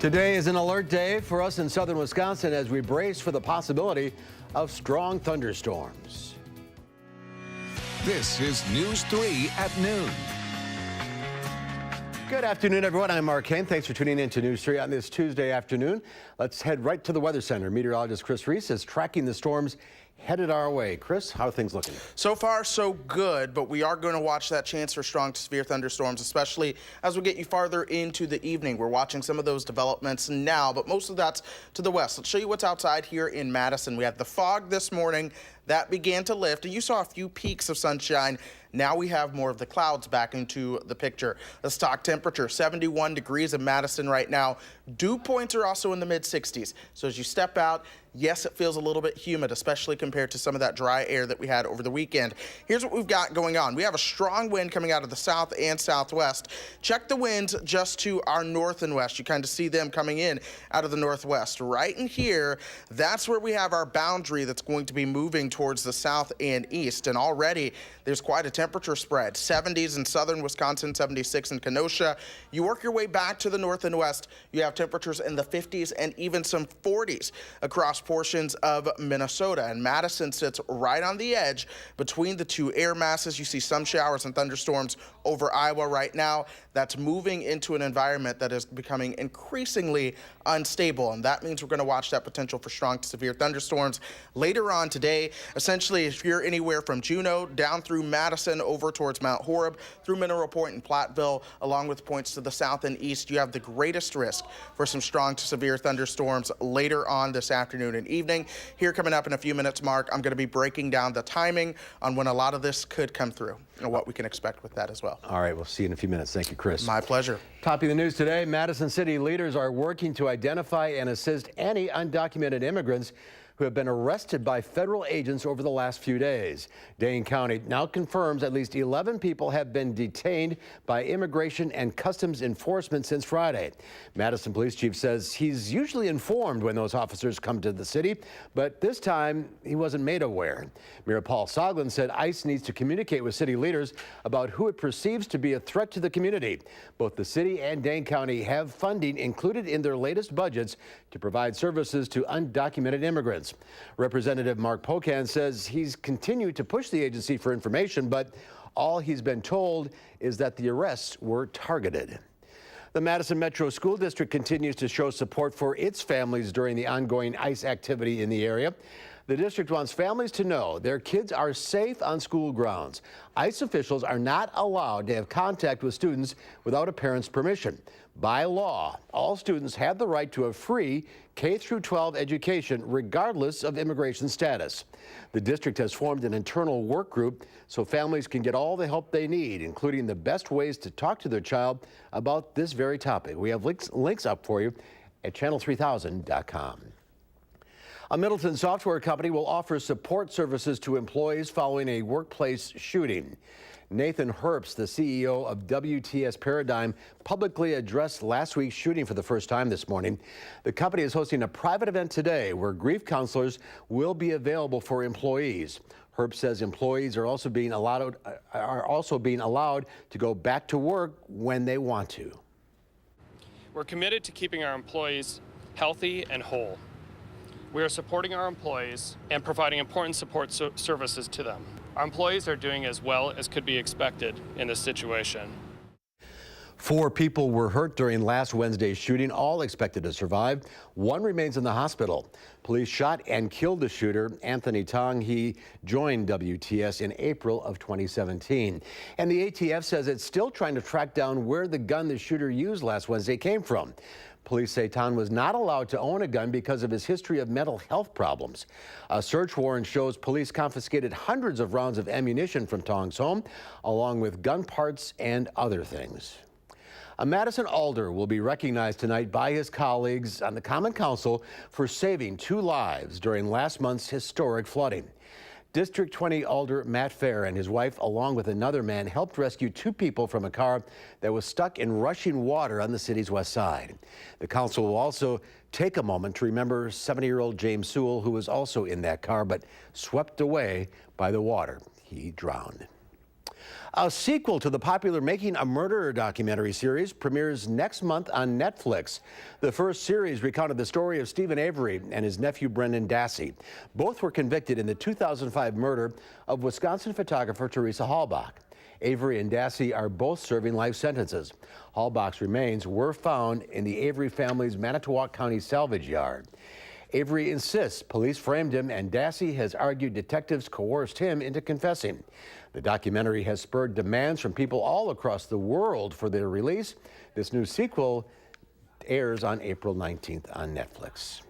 Today is an alert day for us in southern Wisconsin as we brace for the possibility of strong thunderstorms. This is News 3 at noon. Good afternoon, everyone. I'm Mark Kane. Thanks for tuning in to News 3 on this Tuesday afternoon. Let's head right to the Weather Center. Meteorologist Chris Reese is tracking the storms headed our way. Chris, how are things looking? So far, so good, but we are going to watch that chance for strong to severe thunderstorms, especially as we get you farther into the evening. We're watching some of those developments now, but most of that's to the west. Let's show you what's outside here in Madison. We had the fog this morning. That began to lift, and you saw a few peaks of sunshine. Now we have more of the clouds back into the picture. The stock temperature, 71 degrees in Madison right now. Dew points are also in the mid-60s. So as you step out, yes, it feels a little bit humid, especially compared to some of that dry air that we had over the weekend. Here's what we've got going on. We have a strong wind coming out of the south and southwest. Check the winds just to our north and west. You kind of see them coming in out of the northwest. Right in here, that's where we have our boundary that's going to be moving towards the south and east. And already there's quite a temperature spread. 70s in southern Wisconsin, 76 in Kenosha. You work your way back to the north and west, you have temperatures in the 50s and even some 40s across portions of Minnesota. And Madison sits right on the edge between the two air masses. You see some showers and thunderstorms over Iowa right now. That's moving into an environment that is becoming increasingly unstable, and that means we're going to watch that potential for strong to severe thunderstorms later on today. Essentially, if you're anywhere from Juneau down through Madison over towards Mount Horeb, through Mineral Point and Platteville, along with points to the south and east, you have the greatest risk for some strong to severe thunderstorms later on this afternoon and evening. Here coming up in a few minutes, Mark, I'm going to be breaking down the timing on when a lot of this could come through and what we can expect with that as well. All right, we'll see you in a few minutes. Thank you, Chris. My pleasure. Topping the news today, Madison City leaders are working to identify and assist any undocumented immigrants who have been arrested by federal agents over the last few days. Dane County now confirms at least 11 people have been detained by Immigration and Customs Enforcement since Friday. Madison Police Chief says he's usually informed when those officers come to the city, but this time he wasn't made aware. Mayor Paul Soglin said ICE needs to communicate with city leaders about who it perceives to be a threat to the community. Both the city and Dane County have funding included in their latest budgets to provide services to undocumented immigrants. Representative Mark Pocan says he's continued to push the agency for information, but all he's been told is that the arrests were targeted. The Madison Metro School District continues to show support for its families during the ongoing ICE activity in the area. The district wants families to know their kids are safe on school grounds. ICE officials are not allowed to have contact with students without a parent's permission. By law, all students have the right to a free K-12 education regardless of immigration status. The district has formed an internal work group so families can get all the help they need, including the best ways to talk to their child about this very topic. We have links up for you at channel3000.com. A Middleton software company will offer support services to employees following a workplace shooting. Nathan Herbst, the CEO of WTS Paradigm, publicly addressed last week's shooting for the first time this morning. The company is hosting a private event today where grief counselors will be available for employees. Herbst says employees are also being allowed to go back to work when they want to. We're committed to keeping our employees healthy and whole. We are supporting our employees and providing important support services to them. Our employees are doing as well as could be expected in this situation. 4 people were hurt during last Wednesday's shooting, all expected to survive. 1 remains in the hospital. Police shot and killed the shooter, Anthony Tong. He joined WTS in April of 2017. And the ATF says it's still trying to track down where the gun the shooter used last Wednesday came from. Police say Tong was not allowed to own a gun because of his history of mental health problems. A search warrant shows police confiscated hundreds of rounds of ammunition from Tong's home, along with gun parts and other things. A Madison alder will be recognized tonight by his colleagues on the Common Council for saving 2 lives during last month's historic flooding. District 20 Alder Matt Fair and his wife, along with another man, helped rescue 2 people from a car that was stuck in rushing water on the city's west side. The council will also take a moment to remember 70-year-old James Sewell, who was also in that car but swept away by the water. He drowned. A sequel to the popular Making a Murderer documentary series premieres next month on Netflix. The first series recounted the story of Stephen Avery and his nephew Brendan Dassey. Both were convicted in the 2005 murder of Wisconsin photographer Teresa Halbach. Avery and Dassey are both serving life sentences. Halbach's remains were found in the Avery family's Manitowoc County salvage yard. Avery insists police framed him, and Dassey has argued detectives coerced him into confessing. The documentary has spurred demands from people all across the world for their release. This new sequel airs on April 19th on Netflix.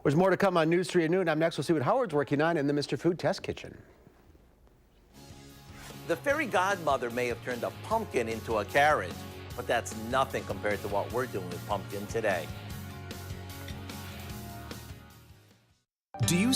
There's more to come on News 3 at noon. I'm next. We'll see what Howard's working on in the Mr. Food Test Kitchen. The fairy godmother may have turned a pumpkin into a carriage, but that's nothing compared to what we're doing with pumpkin today. Do you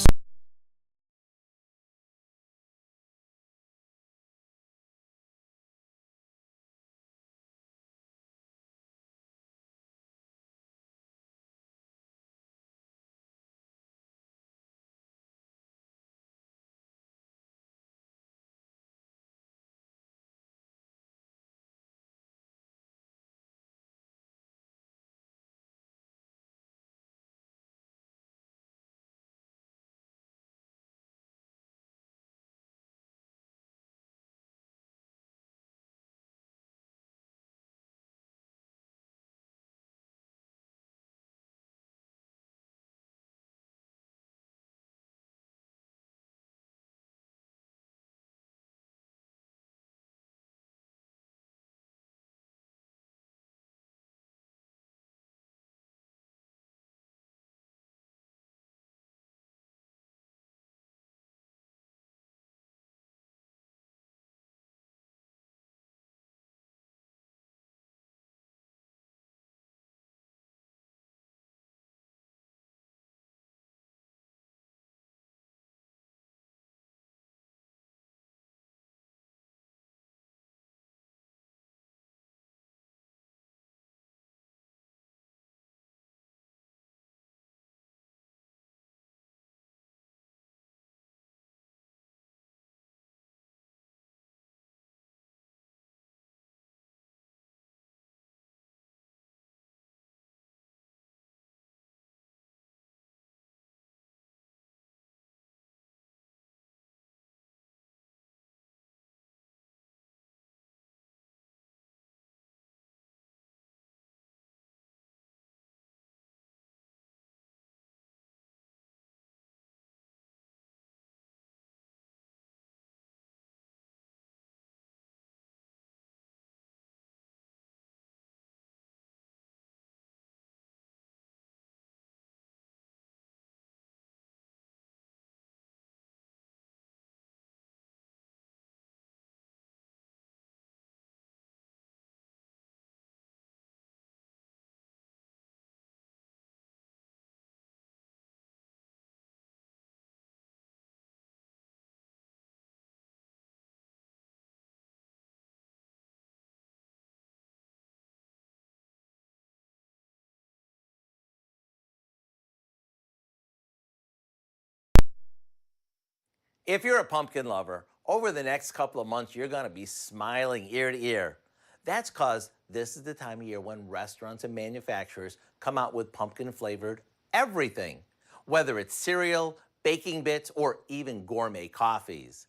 If you're a pumpkin lover, over the next couple of months, you're going to be smiling ear to ear. That's because this is the time of year when restaurants and manufacturers come out with pumpkin-flavored everything, whether it's cereal, baking bits, or even gourmet coffees.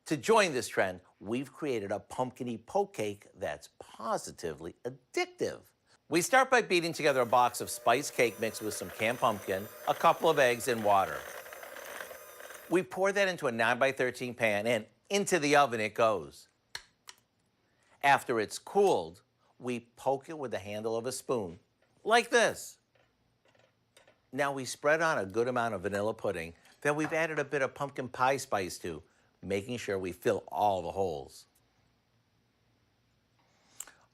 To join this trend, we've created a pumpkin-y poke cake that's positively addictive. We start by beating together a box of spiced cake mix with some canned pumpkin, a couple of eggs, and water. We pour that into a 9x13 pan, and into the oven it goes. After it's cooled, we poke it with the handle of a spoon, like this. Now we spread on a good amount of vanilla pudding that we've added a bit of pumpkin pie spice to, making sure we fill all the holes.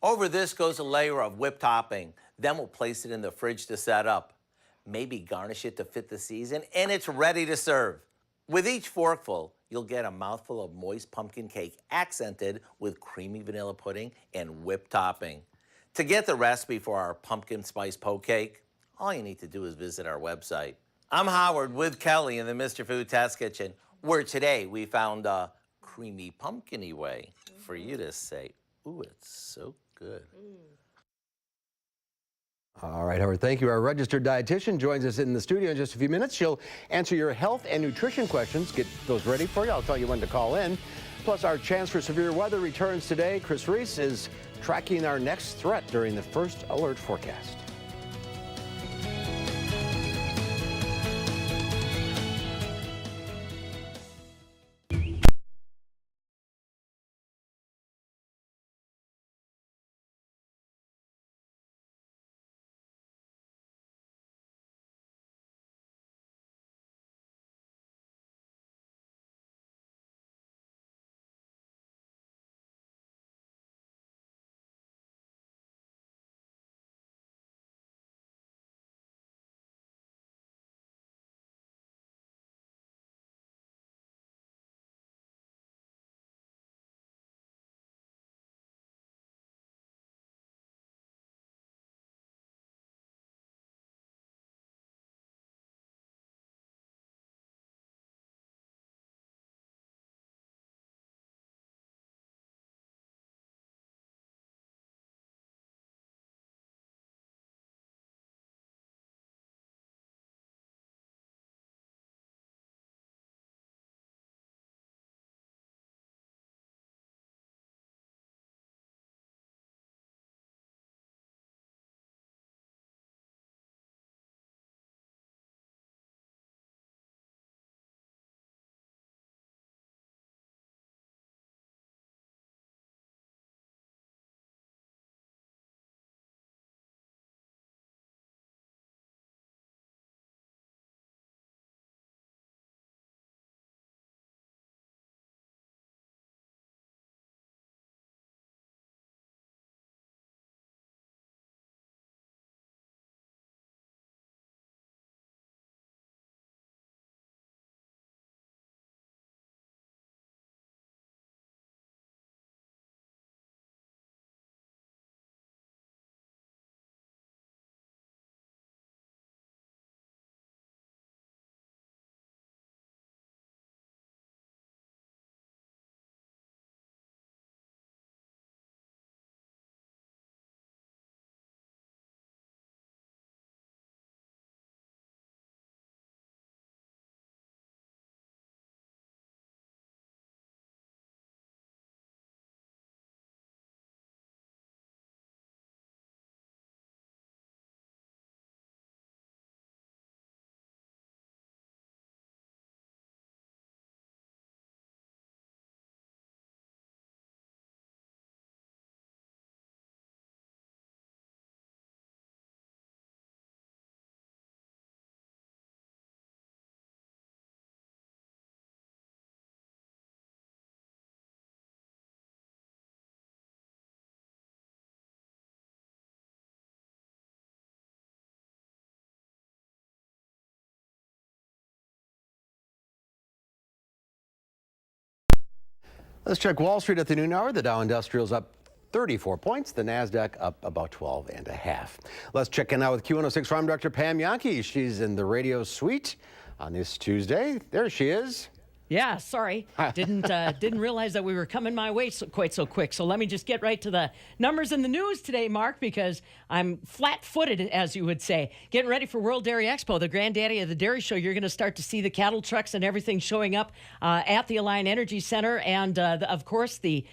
Over this goes a layer of whipped topping. Then we'll place it in the fridge to set up. Maybe garnish it to fit the season, and it's ready to serve. With each forkful, you'll get a mouthful of moist pumpkin cake accented with creamy vanilla pudding and whipped topping. To get the recipe for our pumpkin spice poke cake, all you need to do is visit our website. I'm Howard with Kelly in the Mr. Food Test Kitchen, where today we found a creamy, pumpkin-y way for you to say, ooh, it's so good. All right, Howard, thank you. Our registered dietitian joins us in the studio in just a few minutes. She'll answer your health and nutrition questions. Get those ready for you. I'll tell you when to call in. Plus, our chance for severe weather returns today. Chris Reese is tracking our next threat during the first alert forecast. Let's check Wall Street at the noon hour. The Dow Industrial's up 34 points. The NASDAQ up about 12 and a half. Let's check in now with Q106 Farm Director Pam Yankee. She's in the radio suite on this Tuesday. There she is. Yeah, sorry. Didn't realize that we were coming my way quite so quick. So let me just get right to the numbers in the news today, Mark, because I'm flat-footed, as you would say. Getting ready for World Dairy Expo, the granddaddy of the dairy show. You're going to start to see the cattle trucks and everything showing up at the Alliant Energy Center and, of course, the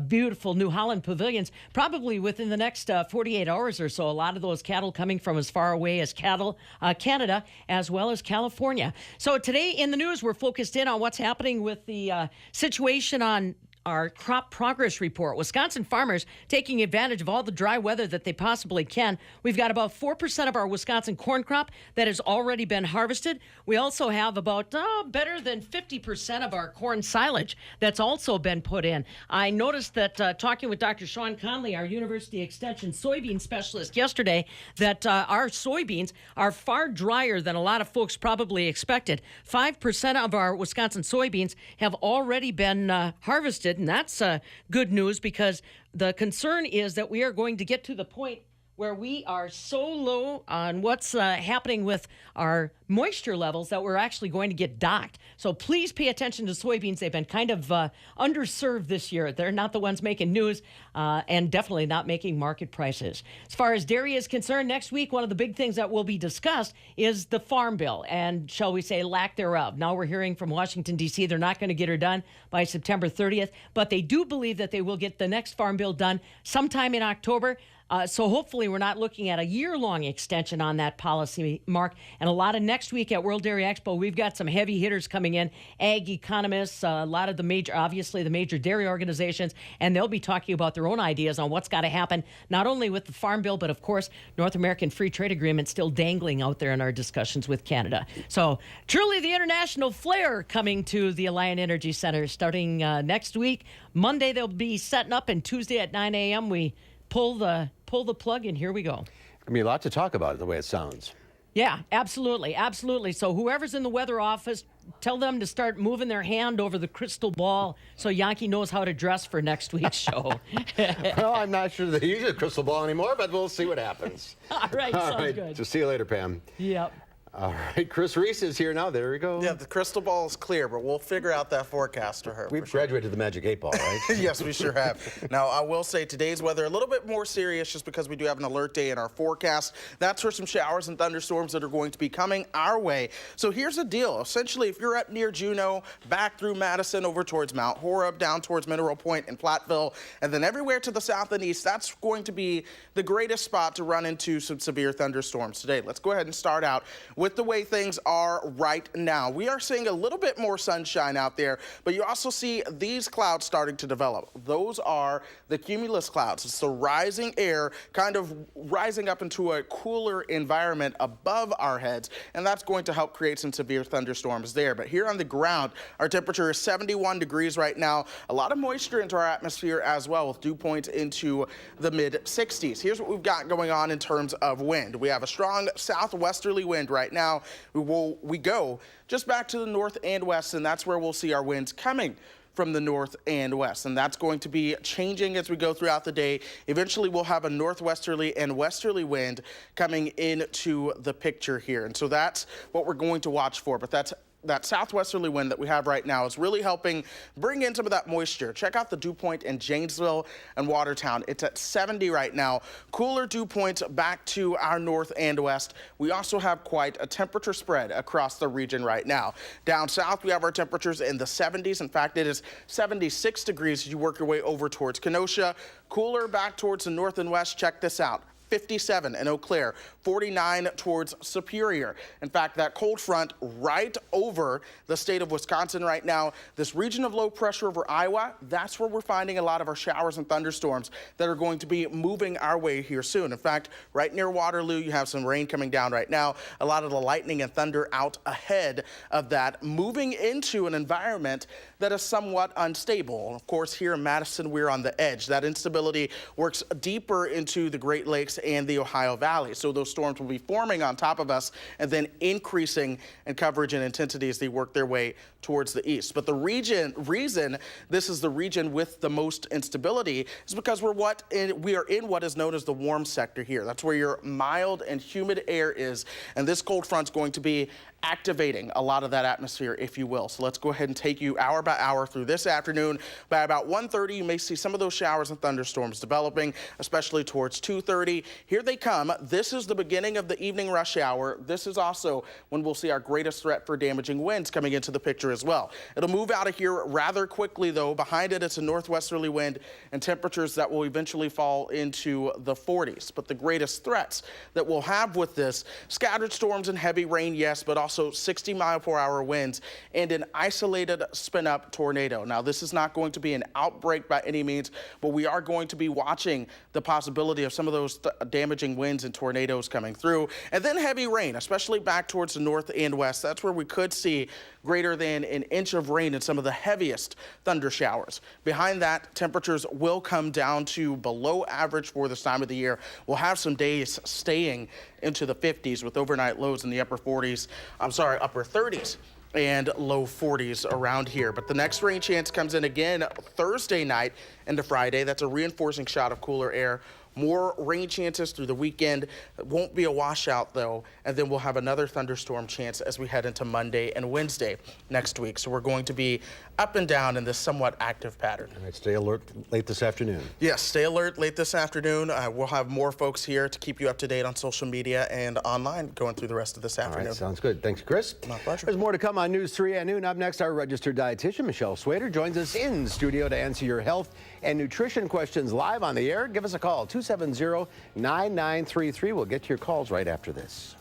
beautiful New Holland pavilions. Probably within the next 48 hours or so, a lot of those cattle coming from as far away as Canada, as well as California. So today in the news, we're focused in on what's happening with the situation on our crop progress report. Wisconsin farmers taking advantage of all the dry weather that they possibly can. We've got about 4% of our Wisconsin corn crop that has already been harvested. We also have about better than 50% of our corn silage that's also been put in. I noticed that talking with Dr. Sean Conley, our University Extension soybean specialist yesterday, that our soybeans are far drier than a lot of folks probably expected. 5% of our Wisconsin soybeans have already been harvested. And that's good news because the concern is that we are going to get to the point where we are so low on what's happening with our moisture levels that we're actually going to get docked. So please pay attention to soybeans. They've been kind of underserved this year. They're not the ones making news and definitely not making market prices. As far as dairy is concerned, next week, one of the big things that will be discussed is the Farm Bill and, shall we say, lack thereof. Now we're hearing from Washington, D.C., they're not going to get her done by September 30th, but they do believe that they will get the next Farm Bill done sometime in October. So hopefully we're not looking at a year-long extension on that policy, Mark. And a lot of next week at World Dairy Expo, we've got some heavy hitters coming in, ag economists, a lot of the major dairy organizations, and they'll be talking about their own ideas on what's got to happen, not only with the Farm Bill, but of course, North American Free Trade Agreement still dangling out there in our discussions with Canada. So truly the international flair coming to the Alliant Energy Center starting next week. Monday they'll be setting up, and Tuesday at 9 a.m. we pull the plug, and here we go. Going to be a lot to talk about the way it sounds. Yeah, absolutely. Absolutely. So whoever's in the weather office, tell them to start moving their hand over the crystal ball so Yankee knows how to dress for next week's show. Well, I'm not sure they use a crystal ball anymore, but we'll see what happens. All right, sounds good. So see you later, Pam. Yep. All right, Chris Reese is here now. There we go. Yeah, the crystal ball is clear, but we'll figure out that forecast for her. We've graduated the Magic 8 Ball, right? Yes, we sure have. Now, I will say today's weather a little bit more serious just because we do have an alert day in our forecast. That's for some showers and thunderstorms that are going to be coming our way. So here's the deal. Essentially, if you're up near Juneau, back through Madison, over towards Mount Horeb, down towards Mineral Point and Platteville, and then everywhere to the south and east, that's going to be the greatest spot to run into some severe thunderstorms today. Let's go ahead and start out with the way things are right now. We are seeing a little bit more sunshine out there, but you also see these clouds starting to develop. Those are the cumulus clouds. It's the rising air kind of rising up into a cooler environment above our heads, and that's going to help create some severe thunderstorms there. But here on the ground, our temperature is 71 degrees right now. A lot of moisture into our atmosphere as well, with dew points into the mid-60s. Here's what we've got going on in terms of wind. We have a strong southwesterly wind right now. We go just back to the north and west, and that's where we'll see our winds coming from the north and west, and that's going to be changing as we go throughout the day. Eventually, we'll have a northwesterly and westerly wind coming into the picture here, and so that's what we're going to watch for. But that southwesterly wind that we have right now is really helping bring in some of that moisture. Check out the dew point in Janesville and Watertown. It's at 70 right now. Cooler dew points back to our north and west. We also have quite a temperature spread across the region right now. Down south, we have our temperatures in the 70s. In fact, it is 76 degrees as you work your way over towards Kenosha. Cooler back towards the north and west. Check this out. 57 in Eau Claire, 49 towards Superior. In fact, that cold front right over the state of Wisconsin right now, this region of low pressure over Iowa, that's where we're finding a lot of our showers and thunderstorms that are going to be moving our way here soon. In fact, right near Waterloo, you have some rain coming down right now. A lot of the lightning and thunder out ahead of that, moving into an environment that is somewhat unstable. Of course, here in Madison, we're on the edge. That instability works deeper into the Great Lakes and the Ohio Valley. So those storms will be forming on top of us and then increasing in coverage and intensity as they work their way towards the east. But the reason this is the region with the most instability is because we are in what is known as the warm sector here. That's where your mild and humid air is, and this cold front's going to be activating a lot of that atmosphere, if you will. So let's go ahead and take you hour by hour through this afternoon. By about 1:30, you may see some of those showers and thunderstorms developing, especially towards 2:30. Here they come. This is the beginning of the evening rush hour. This is also when we'll see our greatest threat for damaging winds coming into the picture as well. It'll move out of here rather quickly, though. Behind it, it's a northwesterly wind and temperatures that will eventually fall into the 40s. But the greatest threats that we'll have with this, scattered storms and heavy rain, yes, but also 60-mile-per-hour winds and an isolated spin-up tornado. Now, this is not going to be an outbreak by any means, but we are going to be watching the possibility of some of those damaging winds and tornadoes coming through. And then heavy rain, especially back towards the north and west. That's where we could see greater than an inch of rain in some of the heaviest thunder showers. Behind that, temperatures will come down to below average for this time of the year. We'll have some days staying into the 50s with overnight lows in the upper 30s and low 40s around here. But the next rain chance comes in again Thursday night into Friday. That's a reinforcing shot of cooler air More rain chances through the weekend. It won't be a washout, though, and then we'll have another thunderstorm chance as we head into Monday and Wednesday next week. So we're going to be up and down in this somewhat active pattern. All right, stay alert late this afternoon. Yes, stay alert late this afternoon. We'll have more folks here to keep you up to date on social media and online going through the rest of this All afternoon. right, sounds good. Thanks, Chris. My pleasure. There's more to come on News 3 at noon. Up next, our registered dietitian, Michelle Swader, joins us in studio to answer your health and nutrition questions live on the air. Give us a call, 270-9933. We'll get to your calls right after this.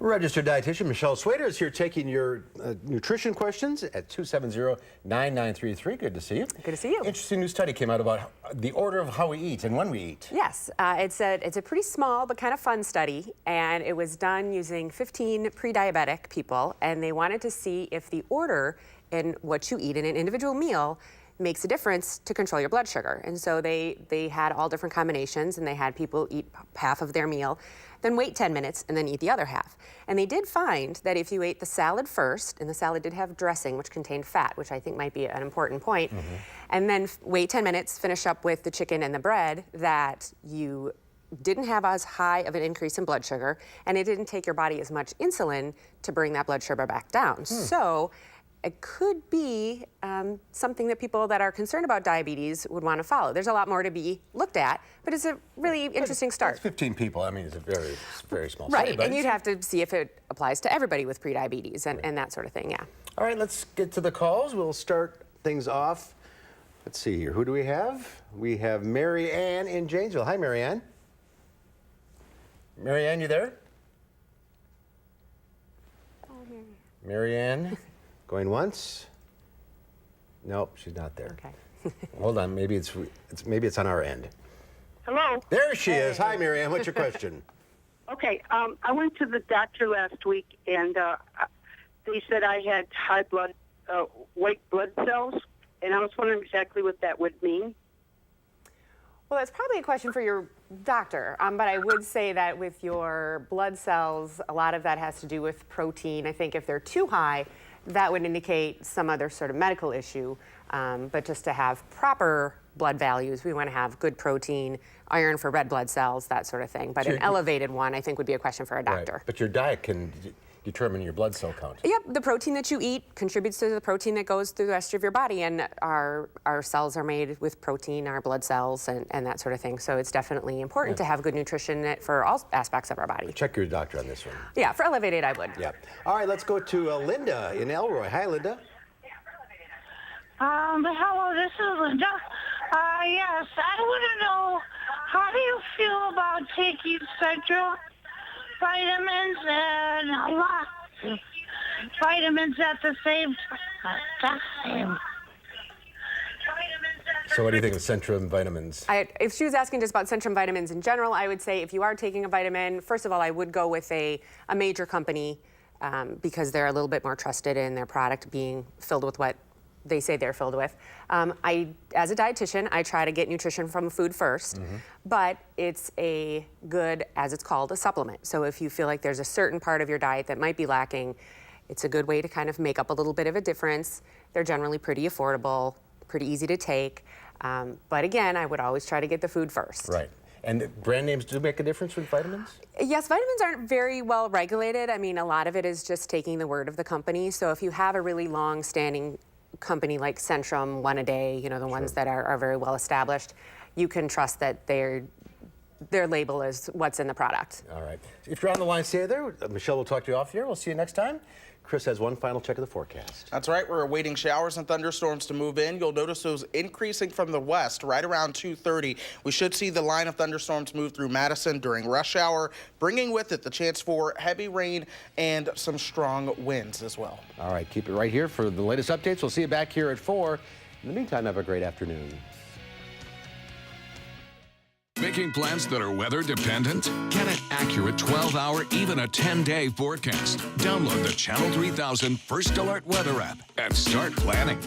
Registered dietitian Michelle Swader is here taking your nutrition questions at 270-9933. Good to see you. Good to see you. Interesting new study came out about the order of how we eat and when we eat. Yes, it's a pretty small but kind of fun study, and it was done using 15 pre-diabetic people, and they wanted to see if the order in what you eat in an individual meal makes a difference to control your blood sugar. And so they had all different combinations, and they had people eat half of their meal, then wait 10 minutes, and then eat the other half. And they did find that if you ate the salad first, and the salad did have dressing, which contained fat, which I think might be an important point, and then wait 10 minutes, finish up with the chicken and the bread, that you didn't have as high of an increase in blood sugar, and it didn't take your body as much insulin to bring that blood sugar back down. So it could be something that people that are concerned about diabetes would want to follow. There's a lot more to be looked at, but it's a really interesting start. It's 15 people. I mean, it's a very small Right, study. But and you'd have to see if it applies to everybody with prediabetes and that sort of thing, yeah. All right, let's get to the calls. We'll start things off. Let's see here. Who do we have? We have Mary Ann in Janesville. Hi, Mary Ann. Mary Ann, you there? Oh, Mary. Mary Ann, going once. Nope, she's not there. Okay. Hold on, maybe it's on our end. Hello. There she is. Hi, Mary Ann. What's your question? Okay. I went to the doctor last week, and they said I had high blood white blood cells, and I was wondering exactly what that would mean. Well, that's probably a question for your doctor, but I would say that with your blood cells, a lot of that has to do with protein. I think if they're too high, that would indicate some other sort of medical issue. But just to have proper blood values, we want to have good protein, iron for red blood cells, that sort of thing. But an elevated one, I think, would be a question for a doctor. Right. But your diet can determine your blood cell count. Yep, the protein that you eat contributes to the protein that goes through the rest of your body, and our cells are made with protein, our blood cells, and that sort of thing. So it's definitely important to have good nutrition for all aspects of our body. Check your doctor on this one. Yeah, for elevated, I would. Yeah. All right, let's go to Linda in Elroy. Hi, Linda. Hello, this is Linda. Yes, I want to know, how do you feel about taking Central vitamins and a lot of vitamins at the same time? So what do you think of Centrum vitamins? If she was asking just about Centrum vitamins in general, I would say if you are taking a vitamin, first of all, I would go with a major company because they're a little bit more trusted in their product being filled with what they say they're filled with. As a dietitian, I try to get nutrition from food first, but it's a good, as it's called, a supplement. So if you feel like there's a certain part of your diet that might be lacking, it's a good way to kind of make up a little bit of a difference. They're generally pretty affordable, pretty easy to take. But again, I would always try to get the food first. Right. And brand names do make a difference with vitamins? Yes, vitamins aren't very well regulated. I mean, a lot of it is just taking the word of the company. So if you have a really long-standing company like Centrum, One A Day, you know, the ones that are very well established, you can trust that their label is what's in the product. All right. If you're on the line, stay there. Michelle will talk to you off here. We'll see you next time. Chris has one final check of the forecast. That's right. We're awaiting showers and thunderstorms to move in. You'll notice those increasing from the west right around 2:30. We should see the line of thunderstorms move through Madison during rush hour, bringing with it the chance for heavy rain and some strong winds as well. All right. Keep it right here for the latest updates. We'll see you back here at 4. In the meantime, have a great afternoon. Making plans that are weather dependent? Get an accurate 12-hour, even a 10-day forecast. Download the Channel 3000 First Alert Weather app and start planning.